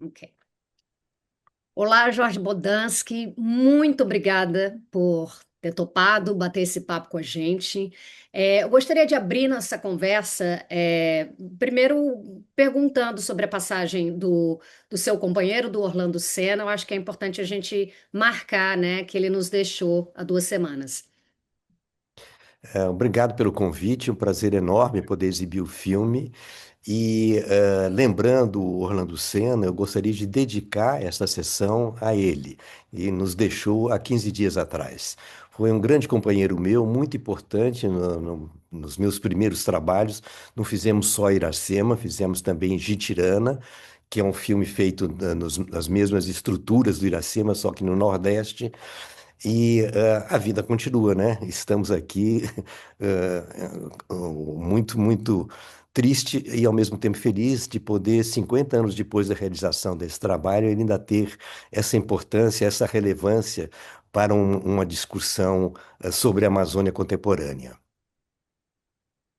Ok. Olá, Jorge Bodansky, muito obrigada por ter topado bater esse papo com a gente. Eu gostaria de abrir nossa conversa, primeiro perguntando sobre a passagem do seu companheiro, do Orlando Senna. Eu acho que é importante a gente marcar, né, que ele nos deixou há 2 semanas. Obrigado pelo convite, um prazer enorme poder exibir o filme. Lembrando o Orlando Senna, eu gostaria de dedicar esta sessão a ele, e nos deixou há 15 dias atrás. Foi um grande companheiro meu, muito importante nos meus primeiros trabalhos. Não fizemos só Iracema, fizemos também Jitirana, que é um filme feito nas mesmas estruturas do Iracema, só que no Nordeste. A vida continua, né? Estamos aqui muito, muito triste e ao mesmo tempo feliz de poder, 50 anos depois da realização desse trabalho, ele ainda ter essa importância, essa relevância para uma discussão sobre a Amazônia contemporânea.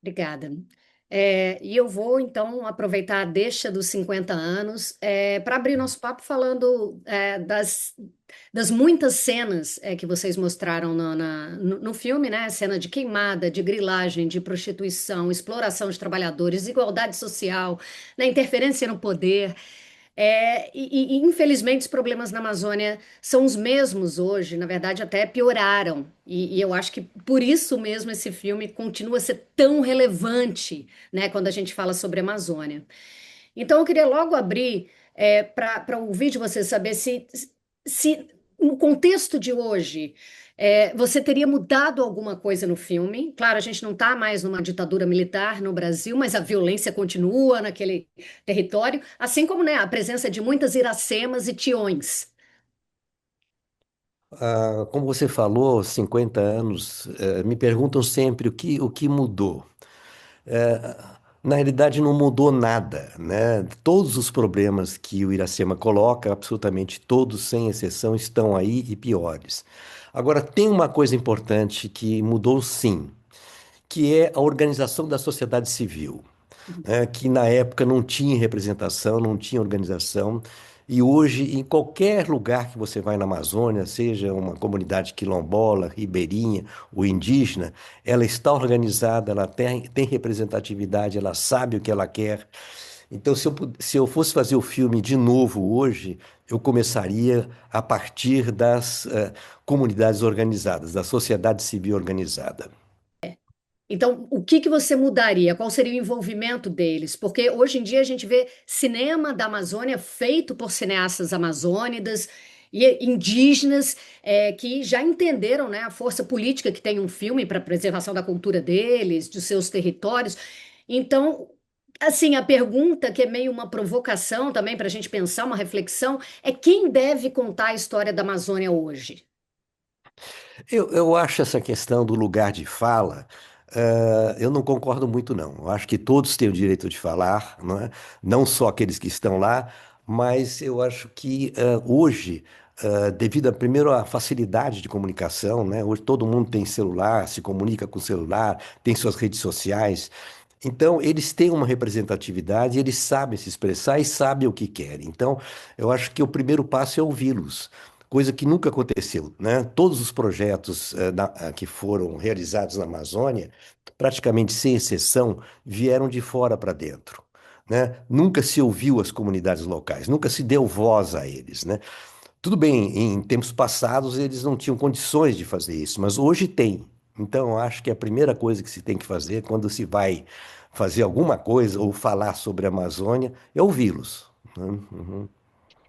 Obrigada. E eu vou, então, aproveitar a deixa dos 50 anos para abrir nosso papo falando das muitas cenas que vocês mostraram no filme, né? Cena de queimada, de grilagem, de prostituição, exploração de trabalhadores, desigualdade social, né? Interferência no poder. Infelizmente, os problemas na Amazônia são os mesmos hoje, na verdade, até pioraram. E eu acho que por isso mesmo esse filme continua a ser tão relevante, né, quando a gente fala sobre a Amazônia. Então, eu queria logo abrir para ouvir de você saber se no contexto de hoje, você teria mudado alguma coisa no filme. Claro, a gente não está mais numa ditadura militar no Brasil, mas a violência continua naquele território, assim como, né, a presença de muitas iracemas e tiões. Como você falou, 50 anos, me perguntam sempre o que mudou. É, Na realidade, não mudou nada, né? Todos os problemas que o Iracema coloca, absolutamente todos, sem exceção, estão aí e piores. Agora, tem uma coisa importante que mudou sim, que é a organização da sociedade civil, né, que na época não tinha representação, não tinha organização. E hoje, em qualquer lugar que você vai na Amazônia, seja uma comunidade quilombola, ribeirinha ou indígena, ela está organizada, ela tem representatividade, ela sabe o que ela quer. Então, se eu fosse fazer o filme de novo hoje, eu começaria a partir das comunidades organizadas, da sociedade civil organizada. Então, o que que você mudaria? Qual seria o envolvimento deles? Porque hoje em dia a gente vê cinema da Amazônia feito por cineastas amazônidas e indígenas que já entenderam, né, a força política que tem um filme para a preservação da cultura deles, dos seus territórios. Então, assim, a pergunta que é meio uma provocação também para a gente pensar, uma reflexão, é quem deve contar a história da Amazônia hoje? Eu acho essa questão do lugar de fala, eu não concordo muito, não. Eu acho que todos têm o direito de falar, não é? Não só aqueles que estão lá, mas eu acho que hoje, devido primeiro à facilidade de comunicação, né? Hoje todo mundo tem celular, se comunica com o celular, tem suas redes sociais. Então, eles têm uma representatividade, eles sabem se expressar e sabem o que querem. Então, eu acho que o primeiro passo é ouvi-los, coisa que nunca aconteceu, né? Todos os projetos que foram realizados na Amazônia, praticamente sem exceção, vieram de fora para dentro, né? Nunca se ouviu as comunidades locais, nunca se deu voz a eles, né? Tudo bem, em tempos passados eles não tinham condições de fazer isso, mas hoje tem. Então, eu acho que a primeira coisa que se tem que fazer quando se vai fazer alguma coisa ou falar sobre a Amazônia é ouvi-los, né? Uhum.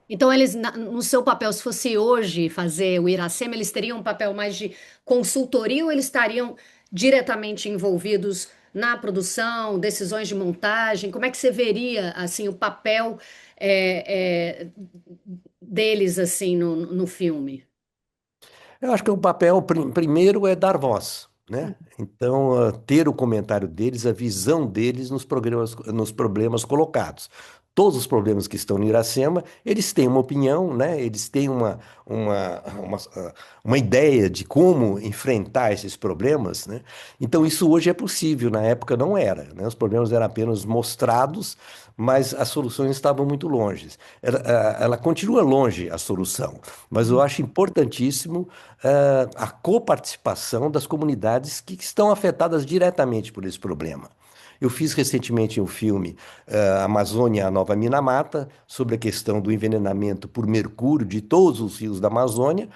Então, eles, no seu papel, se fosse hoje fazer o Iracema, eles teriam um papel mais de consultoria ou eles estariam diretamente envolvidos na produção, decisões de montagem? Como é que você veria, assim, o papel deles, assim, no filme? Eu acho que o papel primeiro é dar voz, né? Então, ter o comentário deles, a visão deles nos problemas colocados. todos os problemas que estão no Iracema, eles têm uma opinião, né? Eles têm uma ideia de como enfrentar esses problemas, né? Então isso hoje é possível, na época não era, né? Os problemas eram apenas mostrados, mas as soluções estavam muito longe. Ela continua longe a solução, mas eu acho importantíssimo a coparticipação das comunidades que estão afetadas diretamente por esse problema. Eu fiz recentemente um filme, Amazônia, a Nova Minamata, sobre a questão do envenenamento por mercúrio de todos os rios da Amazônia,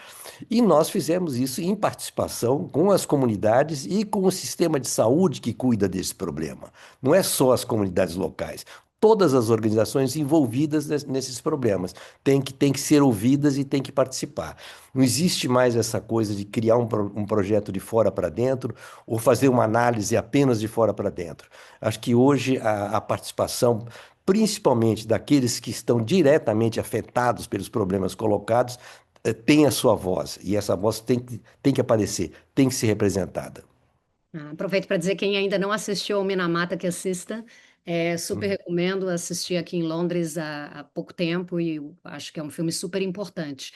e nós fizemos isso em participação com as comunidades e com o sistema de saúde que cuida desse problema. Não é só as comunidades locais. Todas as organizações envolvidas nesses problemas têm que ser ouvidas e têm que participar. Não existe mais essa coisa de criar um projeto de fora para dentro ou fazer uma análise apenas de fora para dentro. Acho que hoje a participação, principalmente daqueles que estão diretamente afetados pelos problemas colocados, tem a sua voz. E essa voz tem que aparecer, tem que ser representada. Aproveito para dizer quem ainda não assistiu ao Minamata que assista. Super Hum. recomendo. Assisti aqui em Londres há pouco tempo e eu acho que é um filme super importante.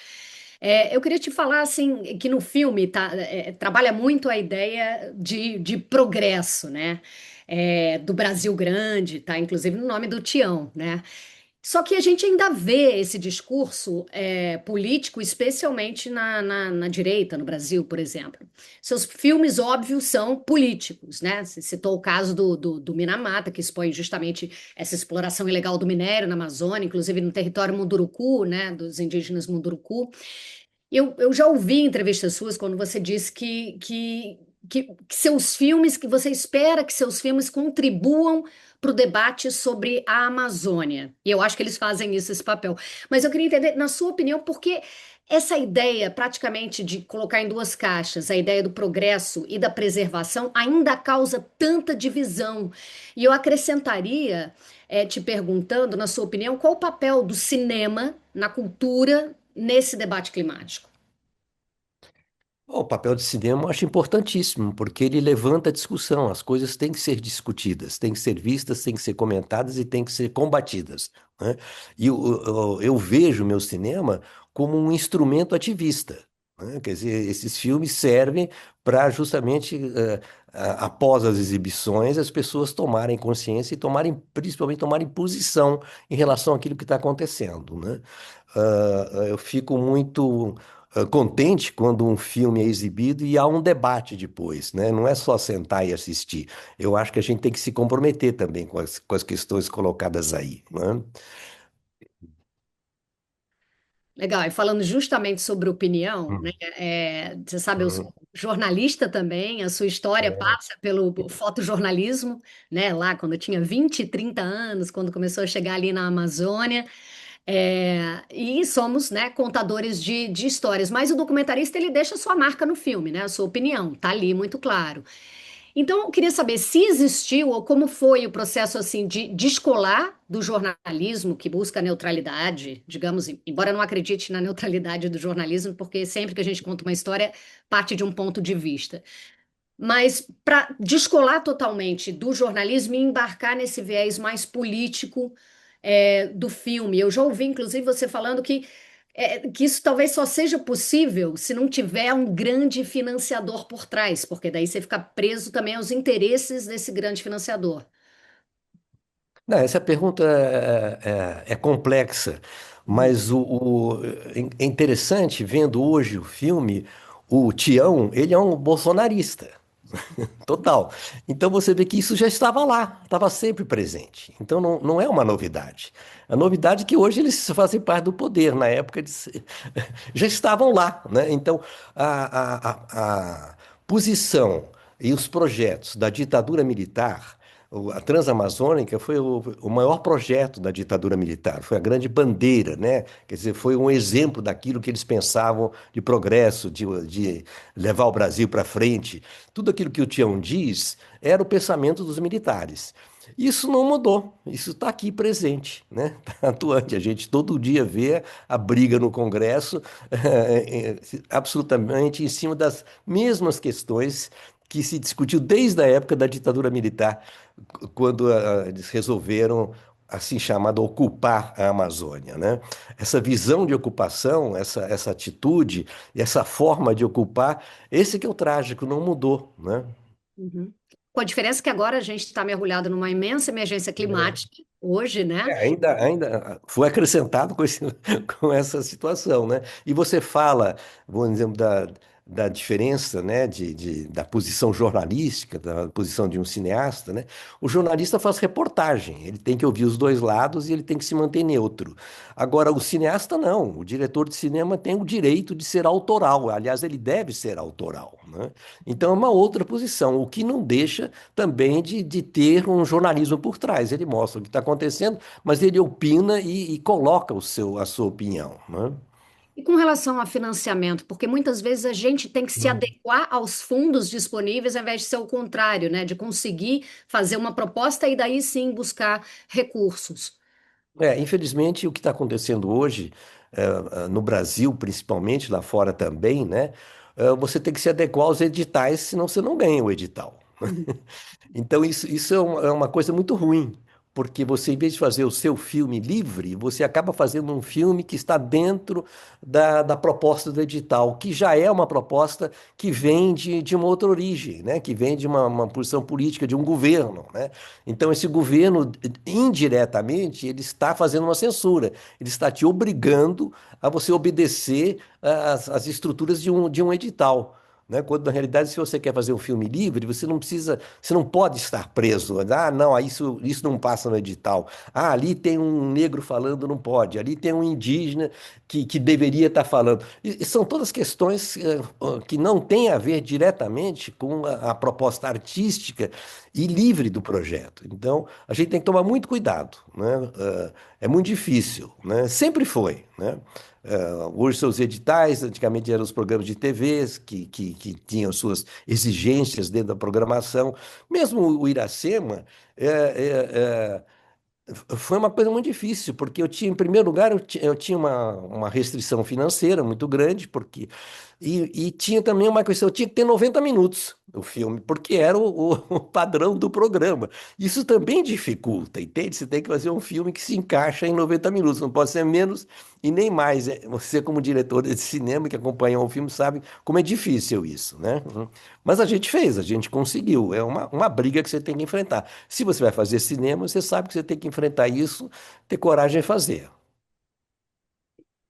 Eu queria te falar assim que no filme trabalha muito a ideia de progresso, né? Do Brasil grande, tá? Inclusive no nome do Tião, né? Só que a gente ainda vê esse discurso político, especialmente na direita, no Brasil, por exemplo. Seus filmes, óbvios, são políticos, né? Você citou o caso do Minamata, que expõe justamente essa exploração ilegal do minério na Amazônia, inclusive no território Munduruku, né? Dos indígenas Munduruku. Eu já ouvi entrevistas suas quando você disse que seus filmes, que você espera que seus filmes contribuam para o debate sobre a Amazônia. E eu acho que eles fazem isso, esse papel. Mas eu queria entender, na sua opinião, por que essa ideia praticamente de colocar em duas caixas a ideia do progresso e da preservação ainda causa tanta divisão? E eu acrescentaria, te perguntando, na sua opinião, qual o papel do cinema na cultura nesse debate climático? O papel de cinema eu acho importantíssimo, porque ele levanta a discussão. As coisas têm que ser discutidas, têm que ser vistas, têm que ser comentadas e têm que ser combatidas, né? E eu vejo o meu cinema como um instrumento ativista, né? Quer dizer, esses filmes servem para justamente, após as exibições, as pessoas tomarem consciência e principalmente tomarem posição em relação àquilo que está acontecendo, né? Eu fico muito contente quando um filme é exibido e há um debate depois, né? Não é só sentar e assistir. Eu acho que a gente tem que se comprometer também com as questões colocadas aí, né? Legal, e falando justamente sobre opinião, né? Hum, Você sabe, eu sou hum, jornalista também, a sua história é. passa pelo fotojornalismo, né? Lá quando eu tinha 20, 30 anos, quando começou a chegar ali na Amazônia. E somos, né, contadores de histórias, mas o documentarista ele deixa a sua marca no filme, né? A sua opinião, tá ali muito claro. Então, eu queria saber se existiu ou como foi o processo assim de descolar do jornalismo que busca a neutralidade, digamos, embora eu não acredite na neutralidade do jornalismo, porque sempre que a gente conta uma história, parte de um ponto de vista. Mas para descolar totalmente do jornalismo e embarcar nesse viés mais político do filme. Eu já ouvi, inclusive, você falando que isso talvez só seja possível se não tiver um grande financiador por trás, porque daí você fica preso também aos interesses desse grande financiador. Não, essa pergunta é complexa, Uhum. mas é interessante, vendo hoje o filme, o Tião, ele é um bolsonarista. Total. Então você vê que isso já estava lá, estava sempre presente. Então não é uma novidade. A novidade é que hoje eles fazem parte do poder. Na época eles já estavam lá, né? Então a posição e os projetos da ditadura militar, a Transamazônica foi o maior projeto da ditadura militar, foi a grande bandeira, né? Quer dizer, foi um exemplo daquilo que eles pensavam de progresso, de levar o Brasil para frente. Tudo aquilo que o Tião diz era o pensamento dos militares. Isso não mudou, isso está aqui presente, né? Tá atuante. A gente todo dia vê a briga no Congresso, absolutamente em cima das mesmas questões que se discutiu desde a época da ditadura militar, quando eles resolveram assim chamada ocupar a Amazônia, né? Essa visão de ocupação, essa atitude, essa forma de ocupar, esse que é o trágico, não mudou, né? Uhum. Com a diferença que agora a gente está mergulhado numa imensa emergência climática, hoje, né? Ainda foi acrescentado com, com essa situação, né? E você fala, por exemplo, da diferença, né, da posição jornalística, da posição de um cineasta, né? O jornalista faz reportagem, ele tem que ouvir os dois lados e ele tem que se manter neutro. Agora, o cineasta não, o diretor de cinema tem o direito de ser autoral, aliás, ele deve ser autoral, né? Então é uma outra posição, o que não deixa também de ter um jornalismo por trás. Ele mostra o que está acontecendo, mas ele opina e coloca a sua opinião, né? E com relação a financiamento, porque muitas vezes a gente tem que se adequar aos fundos disponíveis, ao invés de ser o contrário, né? De conseguir fazer uma proposta e daí sim buscar recursos. Infelizmente, o que está acontecendo hoje, no Brasil, principalmente, lá fora também, né? Você tem que se adequar aos editais, senão você não ganha o edital. Uhum. Então, isso é uma coisa muito ruim, porque você, em vez de fazer o seu filme livre, você acaba fazendo um filme que está dentro da proposta do edital, que já é uma proposta que vem de uma outra origem, né? Que vem de uma posição política, de um governo, né? Então, esse governo, indiretamente, ele está fazendo uma censura, ele está te obrigando a você obedecer às estruturas de um edital. Né? Quando na realidade, se você quer fazer um filme livre, você não precisa, você não pode estar preso. Ah, não, isso não passa no edital. Ah, ali tem um negro falando, não pode. Ali tem um indígena que deveria estar falando. E são todas questões que não têm a ver diretamente com a proposta artística e livre do projeto. Então, a gente tem que tomar muito cuidado, né? É muito difícil, né? Sempre foi, né? Hoje são os editais, antigamente eram os programas de TVs que tinham suas exigências dentro da programação. Mesmo o Iracema foi uma coisa muito difícil, porque eu tinha, em primeiro lugar, eu tinha uma restrição financeira muito grande, e tinha também uma questão, eu tinha que ter 90 minutos o filme, porque era o padrão do programa. Isso também dificulta, entende? Você tem que fazer um filme que se encaixa em 90 minutos, não pode ser menos e nem mais. Você, como diretor de cinema que acompanhou o filme, sabe como é difícil isso, né? Mas a gente fez, a gente conseguiu. É uma briga que você tem que enfrentar. Se você vai fazer cinema, você sabe que você tem que enfrentar isso, ter coragem de fazer.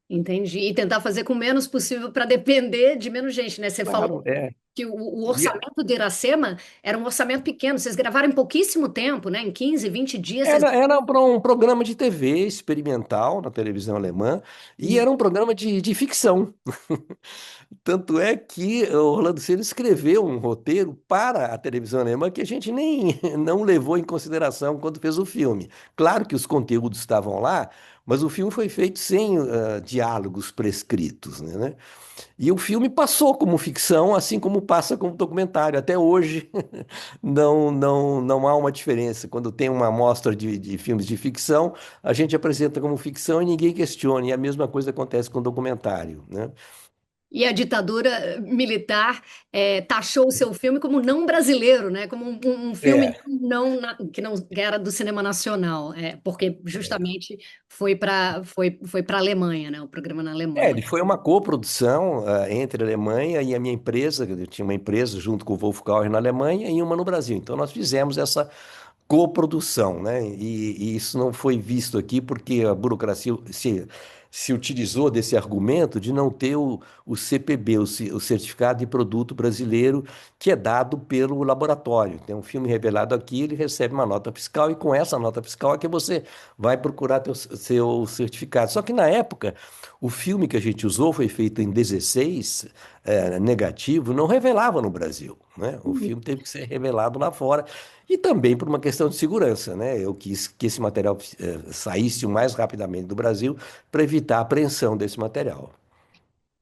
Entendi. E tentar fazer com o menos possível para depender de menos gente, né? Você falou Claro, é. que o E orçamento de Iracema era um orçamento pequeno. Vocês gravaram em pouquíssimo tempo, né? Em 15, 20 dias. Vocês... era para um programa de TV experimental na televisão alemã e Uhum. era um programa de ficção. Tanto é que o Orlando Senna escreveu um roteiro para a televisão alemã que a gente nem não levou em consideração quando fez o filme. Claro que os conteúdos estavam lá, mas o filme foi feito sem diálogos prescritos, né? E o filme passou como ficção, assim como passa como documentário. Até hoje não há uma diferença. Quando tem uma amostra de filmes de ficção, a gente apresenta como ficção e ninguém questiona. E a mesma coisa acontece com o documentário, né? E a ditadura militar taxou o seu filme como não brasileiro, né? Como um filme É. que não que era do cinema nacional, porque justamente foi para a Alemanha, né? O programa na Alemanha. Ele foi uma coprodução entre a Alemanha e a minha empresa. Eu tinha uma empresa junto com o Wolfgang na Alemanha e uma no Brasil. Então nós fizemos essa coprodução, né? E isso não foi visto aqui porque a burocracia se utilizou desse argumento de não ter o CPB, o Certificado de Produto Brasileiro, que é dado pelo laboratório. Tem um filme revelado aqui, ele recebe uma nota fiscal e com essa nota fiscal é que você vai procurar seu certificado. Só que na época, o filme que a gente usou foi feito em 16, negativo, não revelava no Brasil, né? O Uhum. filme teve que ser revelado lá fora. E também por uma questão de segurança, né? Eu quis que esse material saísse o mais rapidamente do Brasil para evitar a apreensão desse material.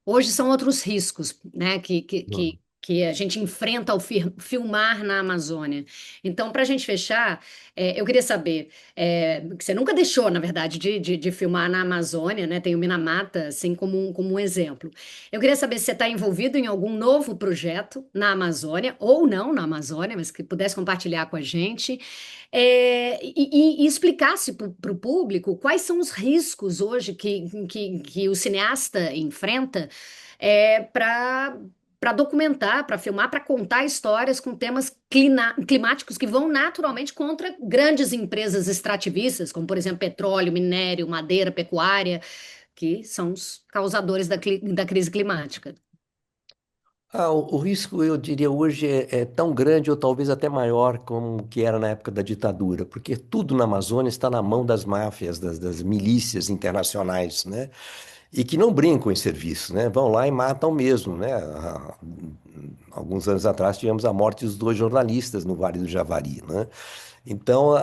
Hoje são outros riscos, né? Que Hum. que a gente enfrenta ao filmar na Amazônia. Então, para a gente fechar, eu queria saber, que você nunca deixou, na verdade, de filmar na Amazônia, né? Tem o Minamata, assim, como um exemplo. Eu queria saber se você está envolvido em algum novo projeto na Amazônia, ou não na Amazônia, mas que pudesse compartilhar com a gente, e explicasse para o público quais são os riscos hoje que o cineasta enfrenta para documentar, para filmar, para contar histórias com temas climáticos que vão naturalmente contra grandes empresas extrativistas, como, por exemplo, petróleo, minério, madeira, pecuária, que são os causadores da crise climática. O risco, eu diria, hoje é tão grande ou talvez até maior como que era na época da ditadura, porque tudo na Amazônia está na mão das máfias, das milícias internacionais, né? E que não brincam em serviço, né? Vão lá e matam mesmo, né? Alguns anos atrás tivemos a morte dos dois jornalistas no Vale do Javari, né? Então,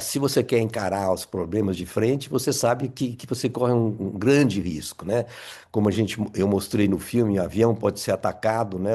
se você quer encarar os problemas de frente, você sabe que você corre um grande risco, né? Como eu mostrei no filme, o avião pode ser atacado, né?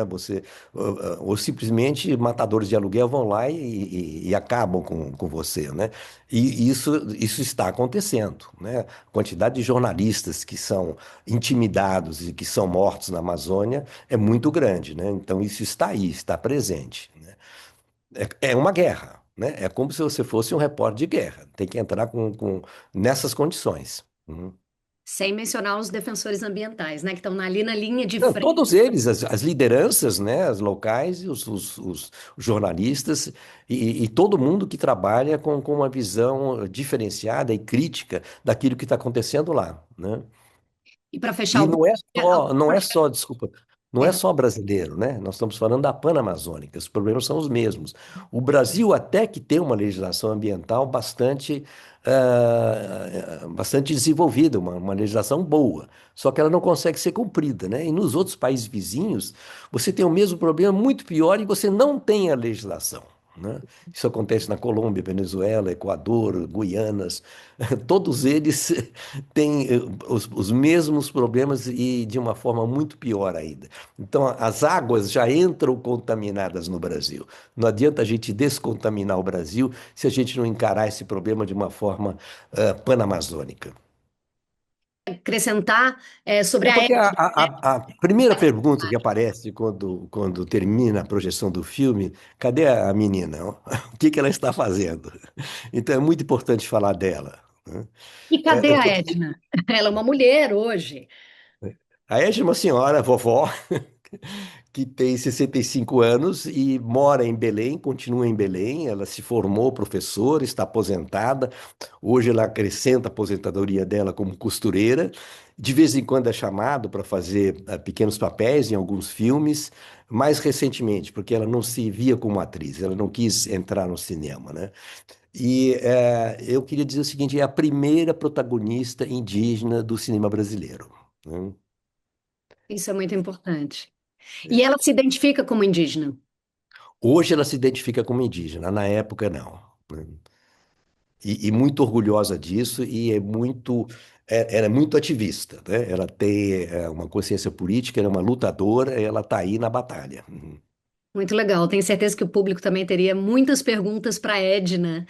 Ou simplesmente matadores de aluguel vão lá e acabam com você, né? E isso está acontecendo, né? A quantidade de jornalistas que são intimidados e que são mortos na Amazônia é muito grande, né? Então, isso está aí, está presente, né? É uma guerra, né? É como se você fosse um repórter de guerra. Tem que entrar nessas condições. Uhum. Sem mencionar os defensores ambientais, né, que estão ali na linha de Não, frente. todos eles, as lideranças, né, as locais e os jornalistas e todo mundo que trabalha com uma visão diferenciada e crítica daquilo que está acontecendo lá, né? E para fechar, E não é pode só, desculpa, não é falar. só brasileiro, né? Nós estamos falando da Panamazônica, os problemas são os mesmos. O Brasil até que tem uma legislação ambiental bastante desenvolvida, uma legislação boa, só que ela não consegue ser cumprida, né? E nos outros países vizinhos, você tem o mesmo problema, muito pior, e você não tem a legislação. Né? Isso acontece na Colômbia, Venezuela, Equador, Guianas, todos eles têm os mesmos problemas e de uma forma muito pior ainda. Então, as águas já entram contaminadas no Brasil. Não adianta a gente descontaminar o Brasil se a gente não encarar esse problema de uma forma panamazônica. Acrescentar sobre É a porque Edna, né? a primeira pergunta que aparece quando termina a projeção do filme, cadê a menina? O que ela está fazendo? Então é muito importante falar dela, né? E cadê a Porque Edna? Ela é uma mulher hoje. a Edna é uma senhora, vovó, que tem 65 anos e mora em Belém, continua em Belém. Ela se formou professora, está aposentada. Hoje ela acrescenta a aposentadoria dela como costureira. De vez em quando é chamado para fazer pequenos papéis em alguns filmes, mais recentemente, porque ela não se via como atriz, ela não quis entrar no cinema, né? E eu queria dizer o seguinte: é a primeira protagonista indígena do cinema brasileiro, né? Isso é muito importante. E ela se identifica como indígena. Hoje ela se identifica como indígena, na época não, né? E muito orgulhosa disso e ela é muito ativista, né? Ela tem uma consciência política, ela é uma lutadora, ela está aí na batalha. Uhum. Muito legal. Tenho certeza que o público também teria muitas perguntas para a Edna,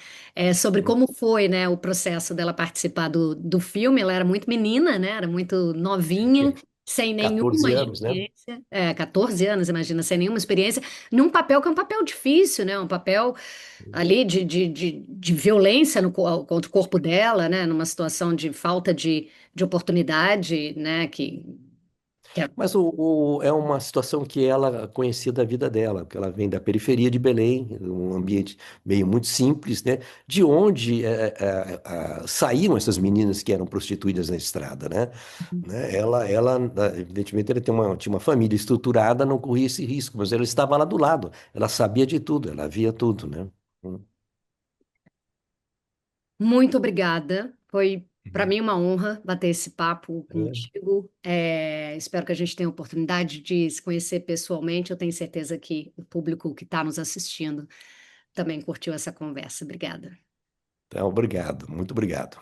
sobre como foi, né, o processo dela participar do filme. Ela era muito menina, né? Era muito novinha, Tinha sem nenhuma 14 anos, né? experiência. 14 anos, imagina, sem nenhuma experiência, num papel que é um papel difícil, né? Um papel ali de violência contra o corpo dela, né? Numa situação de falta de oportunidade, né? Que é Mas é uma situação que ela conhecia da vida dela, porque ela vem da periferia de Belém, um ambiente meio muito simples, né? De onde saíram essas meninas que eram prostituídas na estrada, né? Evidentemente, ela tinha uma família estruturada, não corria esse risco, mas ela estava lá do lado, ela sabia de tudo, ela via tudo, né? Muito obrigada. Foi para Uhum. mim uma honra bater esse papo contigo. Espero que a gente tenha a oportunidade de se conhecer pessoalmente. Eu tenho certeza que o público que está nos assistindo também curtiu essa conversa. Obrigada. Então, obrigado, muito obrigado.